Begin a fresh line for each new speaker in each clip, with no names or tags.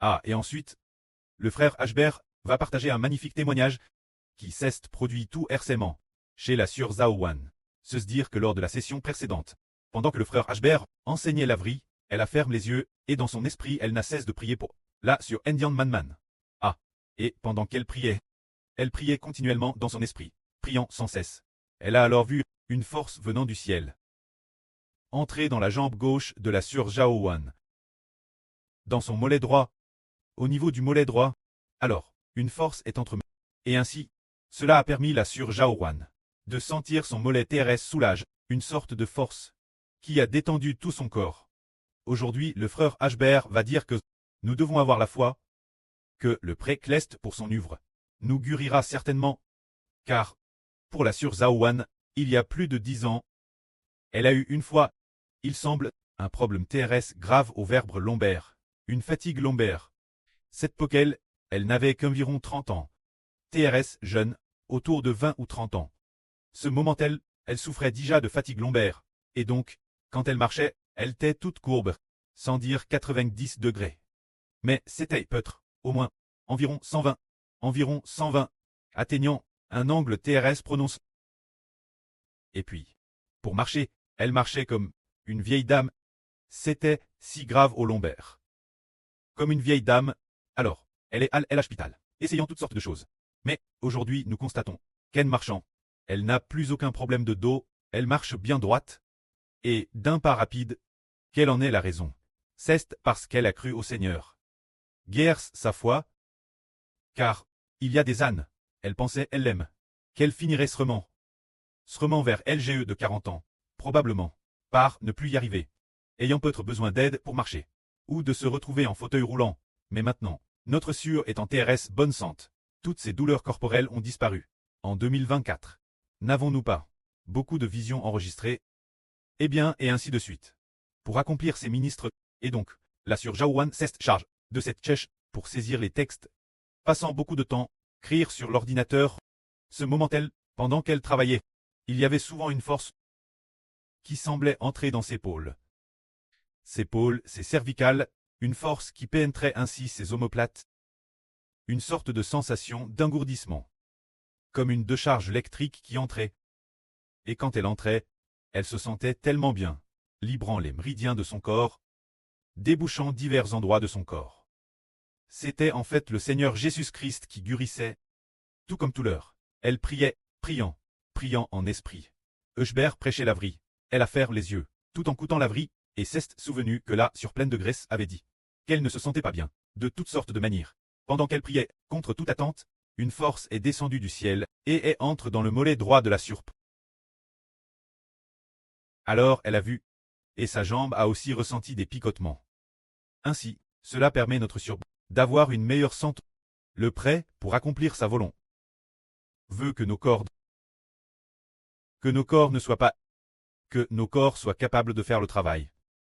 Ah, et ensuite, le frère Ashbert va partager un magnifique témoignage qui s'est produit tout récemment chez la sœur Zaowan. Se dire que lors de la session précédente, pendant que le frère Ashbert enseignait l'Avri, elle a fermé les yeux et dans son esprit elle n'a cesse de prier pour la sur Indian Manman. Ah, et pendant qu'elle priait continuellement dans son esprit, priant sans cesse. Elle a alors vu une force venant du ciel entrer dans la jambe gauche de la sœur Zaowan, dans son mollet droit, au niveau du mollet droit. Alors, une force est entre et ainsi, cela a permis la sœur Zaowan de sentir son mollet TRS soulage, une sorte de force qui a détendu tout son corps. Aujourd'hui, le frère Ashbert va dire que nous devons avoir la foi, que le pré-clest pour son œuvre nous guérira certainement, car, pour la sœur Zaowan, il y a plus de 10 ans, elle a eu une fois, il semble, un problème TRS grave au vertèbre lombaire, une fatigue lombaire. Cette poquelle, elle n'avait qu'environ 30 ans. TRS jeune, autour de 20 ou 30 ans. Ce moment elle souffrait déjà de fatigue lombaire, et donc, quand elle marchait, elle était toute courbe, sans dire 90 degrés. Mais c'était peut-être, au moins, environ 120, atteignant un angle TRS prononce. Et puis, pour marcher, elle marchait comme une vieille dame. C'était si grave au lombaire. Comme une vieille dame, alors, elle est à l'hôpital, essayant toutes sortes de choses. Mais, aujourd'hui, nous constatons qu'en marchant, elle n'a plus aucun problème de dos, elle marche bien droite, et d'un pas rapide. Quelle en est la raison? C'est parce qu'elle a cru au Seigneur. Guère sa foi, car, il y a des ânes, elle pensait elle l'aime, qu'elle finirait srement vers LGE de 40 ans, probablement, par ne plus y arriver, ayant peut-être besoin d'aide pour marcher, ou de se retrouver en fauteuil roulant, mais maintenant, notre sœur est en TRS bonne santé, toutes ces douleurs corporelles ont disparu. En 2024, n'avons-nous pas beaucoup de visions enregistrées? Eh bien, et ainsi de suite. Pour accomplir ces ministres, et donc, la sœur Zaowan s'est charge de cette tchèche pour saisir les textes, passant beaucoup de temps, écrire sur l'ordinateur. Ce moment-elle, pendant qu'elle travaillait, il y avait souvent une force qui semblait entrer dans ses pôles. Ses pôles, ses cervicales, une force qui pénétrait ainsi ses omoplates. Une sorte de sensation d'engourdissement. Comme une décharge électrique qui entrait. Et quand elle entrait, elle se sentait tellement bien, librant les méridiens de son corps, débouchant divers endroits de son corps. C'était en fait le Seigneur Jésus-Christ qui guérissait, tout comme tout l'heure. Elle priait, priant en esprit. Ashbert prêchait l'Avri. Elle a fermé les yeux, tout en coûtant l'Avri, et s'est souvenu que là, sur pleine de graisse, avait dit qu'elle ne se sentait pas bien, de toutes sortes de manières. Pendant qu'elle priait, contre toute attente, une force est descendue du ciel, et entre dans le mollet droit de la surpe. Alors elle a vu, et sa jambe a aussi ressenti des picotements. Ainsi, cela permet notre surpe d'avoir une meilleure santé. Le prêt, pour accomplir sa volonté, veut que nos corps ne soient pas, que nos corps soient capables de faire le travail.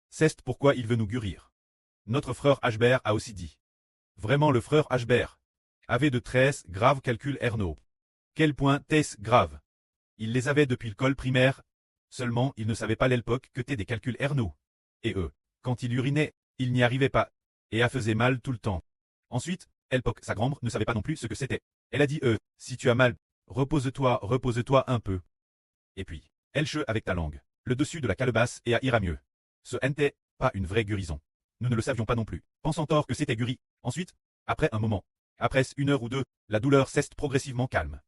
C'est pourquoi il veut nous guérir. Notre frère Ashbert a aussi dit. Vraiment le frère Ashbert avait de très graves calculs rénaux. Quel point est-ce grave? Il les avait depuis l'école primaire, seulement il ne savait pas à l'époque que t'es des calculs rénaux. Et eux, quand il urinait, il n'y arrivait pas, et a faisait mal tout le temps. Ensuite, l'époque, sa grand-mère ne savait pas non plus ce que c'était. Elle a dit si tu as mal, repose-toi un peu. Et puis, elle che avec ta langue, le dessus de la calebasse et à ira mieux. Ce n'était pas une vraie guérison. Nous ne le savions pas non plus, pensant tort que c'était guéri. Ensuite, après un moment, après 1 heure ou 2, la douleur s'est progressivement calme.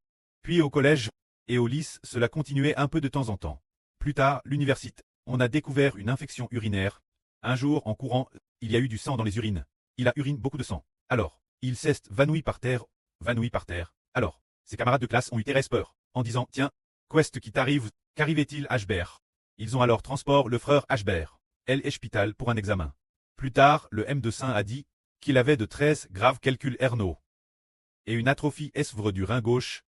Puis au collège et au lycée, cela continuait un peu de temps en temps. Plus tard, l'université, on a découvert une infection urinaire. Un jour, en courant, il y a eu du sang dans les urines. Il a urine beaucoup de sang. Alors, il s'est vanoui par terre. Alors, ses camarades de classe ont eu très peur, en disant tiens, qu'est-ce qui t'arrive? Qu'arrivait-il Ashbert? Ils ont alors transport le frère Ashbert, l'hôpital pour un examen. Plus tard, le M2 a dit qu'il avait de très graves calculs rénaux et une atrophie esvre du rein gauche.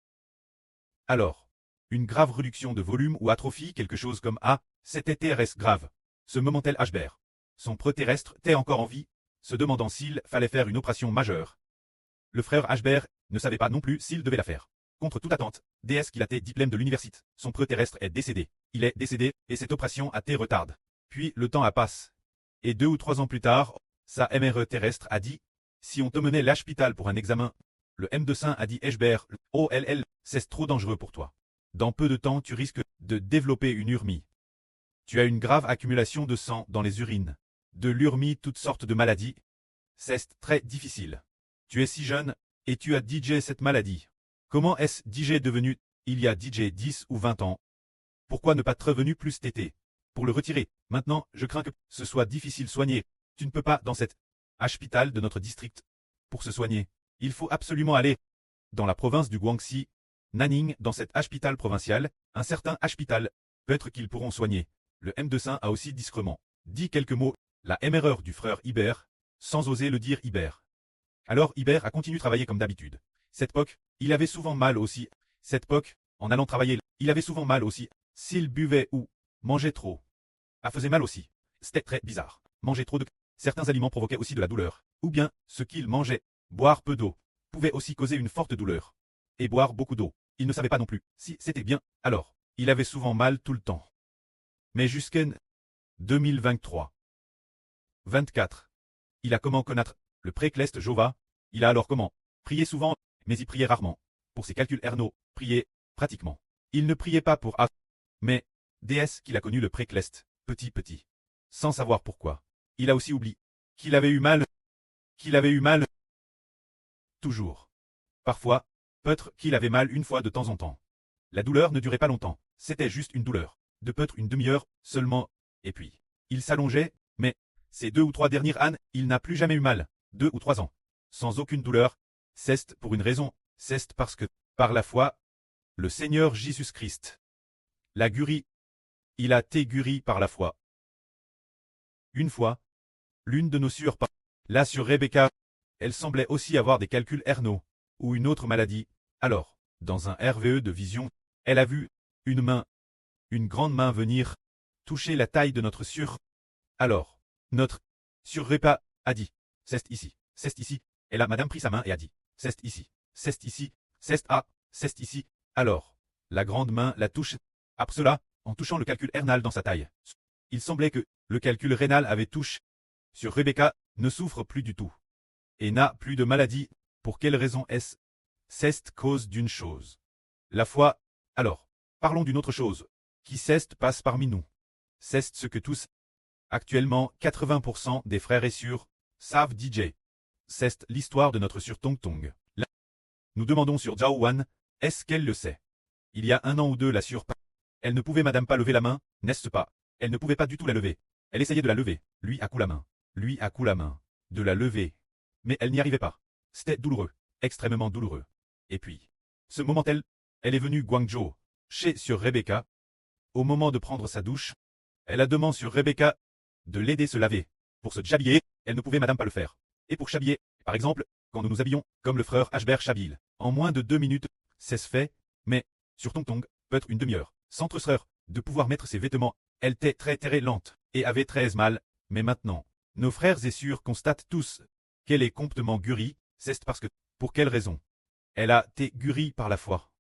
Alors, une grave réduction de volume ou atrophie, quelque chose comme c'était TRS grave. Ce moment-tel Ashbert, son pré-terrestre était encore en vie, se demandant s'il fallait faire une opération majeure. Le frère Ashbert ne savait pas non plus s'il devait la faire. Contre toute attente, DS qu'il a été diplôme de l'université, son pré-terrestre est décédé. Il est décédé, et cette opération a été retardée. Puis le temps a passé. Et 2 ou 3 ans plus tard, sa MRE terrestre a dit Si on te menait l'hôpital pour un examen, le médecin a dit Ashbert, OLL, c'est trop dangereux pour toi. Dans peu de temps, tu risques de développer une urmie. Tu as une grave accumulation de sang dans les urines. De l'urmie, toutes sortes de maladies. C'est très difficile. Tu es si jeune, et tu as DJ cette maladie. Comment est-ce DJ devenu, il y a DJ 10 ou 20 ans? Pourquoi ne pas être revenu plus tété? Pour le retirer, maintenant, je crains que ce soit difficile soigner. Tu ne peux pas dans cet hôpital de notre district. Pour se soigner, il faut absolument aller dans la province du Guangxi, Nanning, dans cet hôpital provincial, un certain hôpital. Peut-être qu'ils pourront soigner. Le médecin a aussi discrètement dit quelques mots, la erreur du frère Hibert, sans oser le dire Hibert. Alors Hibert a continué de travailler comme d'habitude. Cette époque, il avait souvent mal aussi. Cette époque, en allant travailler, il avait souvent mal aussi. S'il buvait ou mangeait trop. Ça faisait mal aussi. C'était très bizarre. Manger trop de... Certains aliments provoquaient aussi de la douleur. Ou bien, ce qu'il mangeait, boire peu d'eau, pouvait aussi causer une forte douleur. Et boire beaucoup d'eau. Il ne savait pas non plus si c'était bien. Alors, il avait souvent mal tout le temps. Mais jusqu'en 2023. 24. Il a comment connaître le précleste Jova. Il a alors comment prier souvent, mais il priait rarement. Pour ses calculs Erno, priait pratiquement. Il ne priait pas pour A, mais DS qu'il a connu le précleste, petit. Sans savoir pourquoi. Il a aussi oublié qu'il avait eu mal. Toujours. Parfois, peut-être qu'il avait mal une fois de temps en temps. La douleur ne durait pas longtemps, c'était juste une douleur. De peut-être une demi-heure seulement, et puis, il s'allongeait, mais, ces 2 ou 3 dernières années, il n'a plus jamais eu mal, 2 ou 3 ans. Sans aucune douleur, c'est pour une raison, c'est parce que, par la foi, le Seigneur Jésus-Christ l'a guéri. Il a été guéri par la foi. Une fois, l'une de nos sœurs, la sœur Rebecca, elle semblait aussi avoir des calculs Erno, ou une autre maladie. Alors, dans un RVE de vision, elle a vu une grande main venir, toucher la taille de notre sœur. Alors, notre sœur Rebecca a dit, c'est ici. Et la madame prit sa main et a dit, c'est ici, c'est ici. Alors, la grande main la touche. Après cela, en touchant le calcul rénal dans sa taille. Il semblait que le calcul rénal avait touché. Sur Rebecca, ne souffre plus du tout. Et n'a plus de maladie. Pour quelle raison est-ce? C'est cause d'une chose. La foi. Alors, parlons d'une autre chose. Qui c'est passe parmi nous. C'est ce que tous, actuellement 80% des frères et sœurs, savent DJ. C'est l'histoire de notre sœur Tong Tong. Là, nous demandons sur Zhao Wan, est-ce qu'elle le sait? Il y a 1 an ou 2 la sœur. Elle ne pouvait madame pas lever la main, n'est-ce pas? Elle ne pouvait pas du tout la lever. Elle essayait de la lever. Lui a coup la main. De la lever. Mais elle n'y arrivait pas. C'était douloureux. Extrêmement douloureux. Et puis, ce moment elle est venue Guangzhou, chez sur Rebecca. Au moment de prendre sa douche, elle a demandé sur Rebecca de l'aider se laver. Pour se djhabiller, elle ne pouvait madame pas le faire. Et pour s'habiller, par exemple, quand nous nous habillons, comme le frère Ashbert s'habille, en moins de 2 minutes, c'est ce fait, mais, sur Tong Tong, peut-être une demi-heure, sans tresseur, de pouvoir mettre ses vêtements, elle était très lente, et avait très mal, mais maintenant, nos frères et sœurs constatent tous qu'elle est complètement guérie, c'est parce que, pour quelle raison? Elle a été guérie par la foi.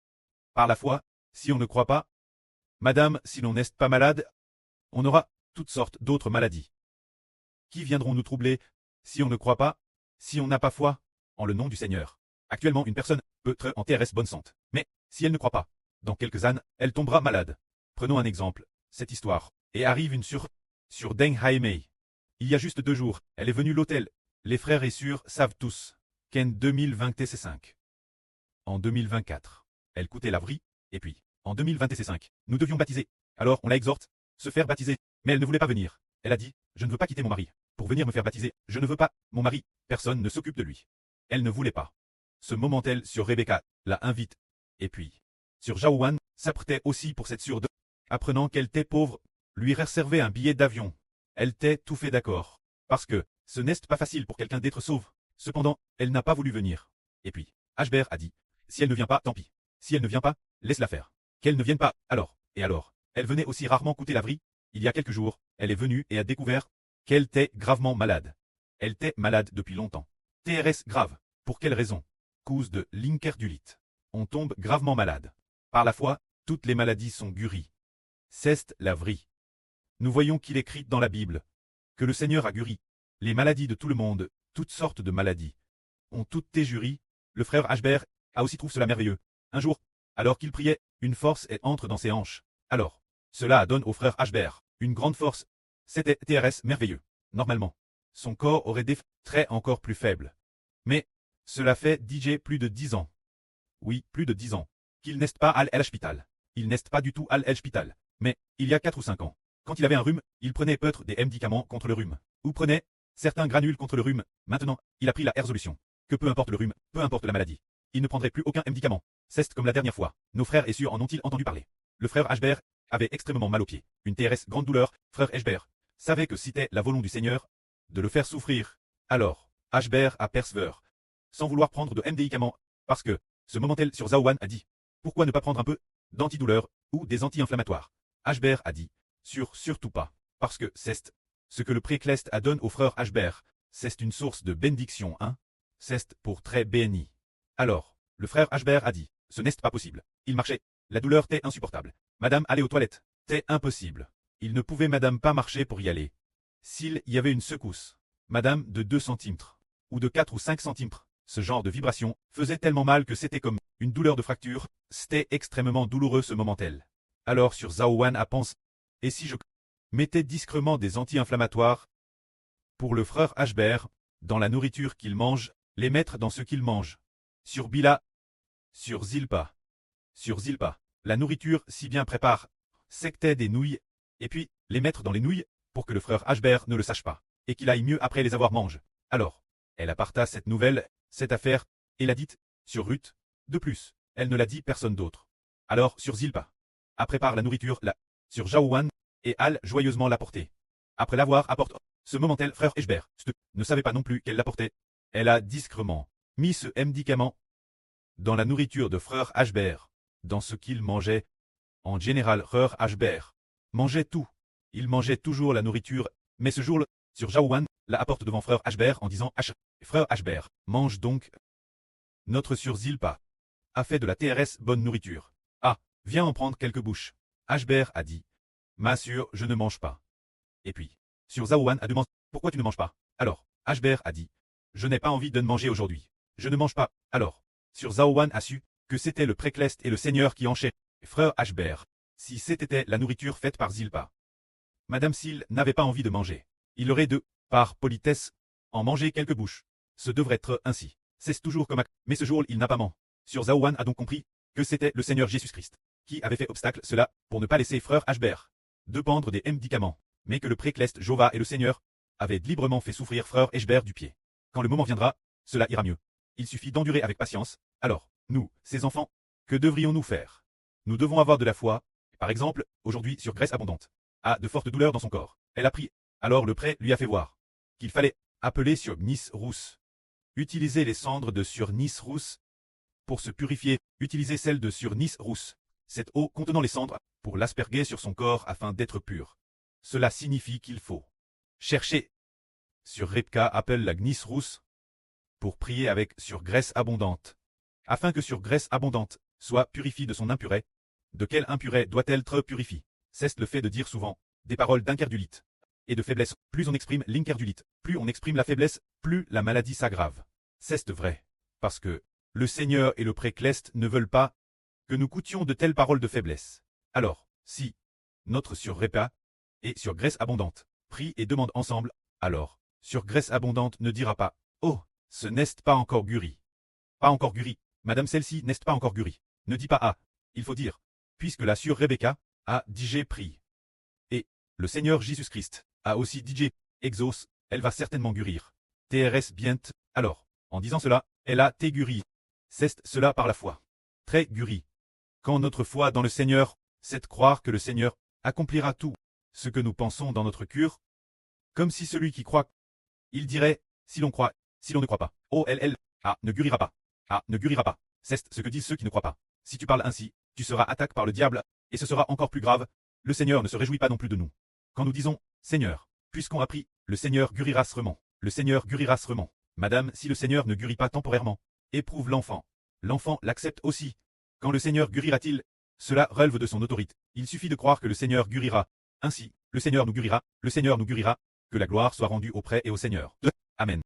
Par la foi, si on ne croit pas, madame, si l'on n'est pas malade, on aura toutes sortes d'autres maladies. Qui viendront nous troubler, si on ne croit pas, si on n'a pas foi, en le nom du Seigneur? Actuellement, une personne peut être en TRS bonne santé, mais, si elle ne croit pas, dans quelques années, elle tombera malade. Prenons un exemple, cette histoire, et arrive une sur Deng Haimei. Il y a juste 2 jours, elle est venue l'hôtel. Les frères et sœurs savent tous qu'en 2025. En 2024, elle coûtait la vraie, et puis, en 2025, nous devions baptiser. Alors on la exhorte, se faire baptiser, mais elle ne voulait pas venir. Elle a dit, je ne veux pas quitter mon mari. Pour venir me faire baptiser, je ne veux pas, mon mari, personne ne s'occupe de lui. Elle ne voulait pas. Ce moment-elle sur Rebecca, la invite. Et puis, sur Zhao Wan, s'apprêtait aussi pour cette sœur de. Apprenant qu'elle était pauvre, lui réservait un billet d'avion. Elle était tout fait d'accord. Parce que, ce n'est pas facile pour quelqu'un d'être sauve. Cependant, elle n'a pas voulu venir. Et puis, Ashbert a dit, si elle ne vient pas, tant pis. Si elle ne vient pas, laisse-la faire. Qu'elle ne vienne pas, alors, et alors, elle venait aussi rarement coûter la vraie. Il y a quelques jours, elle est venue et a découvert qu'elle était gravement malade. Elle était malade depuis longtemps. TRS grave. Pour quelle raison? Cause de l'incerdulite. On tombe gravement malade. Par la foi, toutes les maladies sont guéries. C'est la vraie. Nous voyons qu'il est écrit dans la Bible que le Seigneur a guéri les maladies de tout le monde, toutes sortes de maladies. ont toutes tes jurys. Le frère Ashbert a aussi trouvé cela merveilleux. Un jour, alors qu'il priait, une force entre dans ses hanches. Alors, cela donne au frère Ashbert une grande force. C'était TRS merveilleux. Normalement, son corps aurait des traits encore plus faibles. Mais, cela fait DJ plus de 10 ans. Oui, plus de 10 ans. Qu'il n'est pas à l'hôpital. Il n'est pas du tout à l'hôpital. Mais, il y a 4 ou 5 ans, quand il avait un rhume, il prenait peut-être des médicaments contre le rhume. Ou prenait certains granules contre le rhume. Maintenant, il a pris la résolution. Que peu importe le rhume, peu importe la maladie, il ne prendrait plus aucun médicament. C'est comme la dernière fois. Nos frères et sœurs en ont-ils entendu parler? Le frère Ashbert avait extrêmement mal aux pieds. Une TRS grande douleur. Frère Ashbert savait que c'était la volonté du Seigneur de le faire souffrir. Alors, Ashbert a persévéré, sans vouloir prendre de médicaments, parce que, ce moment-là sur Zaowan a dit, pourquoi ne pas prendre un peu d'antidouleur ou des anti-inflammatoires? Ashbert a dit, surtout pas, parce que c'est ce que le précleste a donné au frère Ashbert, c'est une source de bénédiction, hein? C'est pour très béni. Alors, le frère Ashbert a dit, ce n'est pas possible. Il marchait, la douleur était insupportable. Madame allait aux toilettes, c'était impossible. Il ne pouvait madame pas marcher pour y aller. S'il y avait une secousse, madame de 2 centimètres, ou de 4 ou 5 centimètres, ce genre de vibration faisait tellement mal que c'était comme une douleur de fracture, c'était extrêmement douloureux ce moment-là. Alors sur Zaowan a pensé, et si je mettais discrètement des anti-inflammatoires pour le frère Ashbert, dans la nourriture qu'il mange, les mettre dans ce qu'il mange. Sur Bila, sur Zilpa, la nourriture si bien prépare, sectait des nouilles, et puis les mettre dans les nouilles, pour que le frère Ashbert ne le sache pas, et qu'il aille mieux après les avoir mangé. Alors, elle apparta cette nouvelle, cette affaire, et l'a dite, sur Ruth. De plus, elle ne l'a dit personne d'autre. Alors sur Zilpa, a prépare la nourriture là, sur Jaouan, et Al joyeusement l'apporter. Après l'avoir apporté, ce moment-là, frère Ashbert ne savait pas non plus qu'elle l'apportait. Elle a discrètement mis ce médicament dans la nourriture de frère Ashbert, dans ce qu'il mangeait. En général, frère Ashbert mangeait tout. Il mangeait toujours la nourriture, mais ce jour-là, sur Jaouan, la apporte devant frère Ashbert en disant frère Ashbert, mange donc. Notre sur Zilpa a fait de la TRS bonne nourriture. Ah, viens en prendre quelques bouches. Ashbert a dit, ma sœur, je ne mange pas. Et puis, sur Zaowan a demandé, pourquoi tu ne manges pas? Alors, Ashbert a dit, je n'ai pas envie de manger aujourd'hui. Je ne mange pas. Alors, sur Zaowan a su que c'était le précleste et le Seigneur qui enchaînaient. Frère Ashbert, si c'était la nourriture faite par Zilpa. Madame Sil n'avait pas envie de manger. Il aurait par politesse, en manger quelques bouches. Ce devrait être ainsi. C'est toujours comme mais ce jour il n'a pas menti. Sur Zaowan a donc compris que c'était le Seigneur Jésus-Christ qui avait fait obstacle cela pour ne pas laisser frère Ashbert de prendre des médicaments, mais que le précleste Jova et le Seigneur avaient librement fait souffrir frère Ashbert du pied. Quand le moment viendra, cela ira mieux. Il suffit d'endurer avec patience. Alors, nous, ces enfants, que devrions-nous faire? Nous devons avoir de la foi. Par exemple, aujourd'hui sur Graisse Abondante a de fortes douleurs dans son corps. Elle a pris. Alors le prêtre lui a fait voir qu'il fallait appeler sur Nice rousse. Utiliser les cendres de sur Nice rousse pour se purifier. Utiliser celles de sur Nice rousse, cette eau contenant les cendres, pour l'asperger sur son corps afin d'être pur. Cela signifie qu'il faut chercher. Sur Rebka appelle la Nice rousse pour prier avec sur Graisse Abondante, afin que sur Graisse Abondante soit purifiée de son impuré. De quelle impuré doit-elle être purifiée? C'est le fait de dire souvent des paroles d'incrédulité et de faiblesse. Plus on exprime l'incrédulité, plus on exprime la faiblesse, plus la maladie s'aggrave. C'est vrai. Parce que le Seigneur et le précleste ne veulent pas que nous coûtions de telles paroles de faiblesse. Alors, si notre sur Repa et sur Graisse Abondante prie et demande ensemble, alors, sur Graisse Abondante ne dira pas, oh, ce n'est pas encore guéri. Pas encore guéri, madame celle-ci n'est pas encore guérie. Ne dis pas ah, il faut dire, puisque la sur Rebecca a dit j'ai pris. Et le Seigneur Jésus-Christ a aussi dit exauce, elle va certainement guérir. TRS bien, alors, en disant cela, elle a été guérie. C'est cela par la foi. Très guérie. Quand notre foi dans le Seigneur, c'est de croire que le Seigneur accomplira tout ce que nous pensons dans notre cœur, comme si celui qui croit, il dirait, si l'on croit, si l'on ne croit pas, oh ne guérira pas, ne guérira pas, c'est ce que disent ceux qui ne croient pas. Si tu parles ainsi, tu seras attaqué par le diable, et ce sera encore plus grave, le Seigneur ne se réjouit pas non plus de nous. Quand nous disons, Seigneur, puisqu'on a pris, le Seigneur guérira seulement, le Seigneur guérira seulement. Madame, si le Seigneur ne guérit pas temporairement, éprouve l'enfant. L'enfant l'accepte aussi. Quand le Seigneur guérira-t-il? Cela relève de son autorité. Il suffit de croire que le Seigneur guérira. Ainsi, le Seigneur nous guérira, que la gloire soit rendue auprès et au Seigneur. Amen.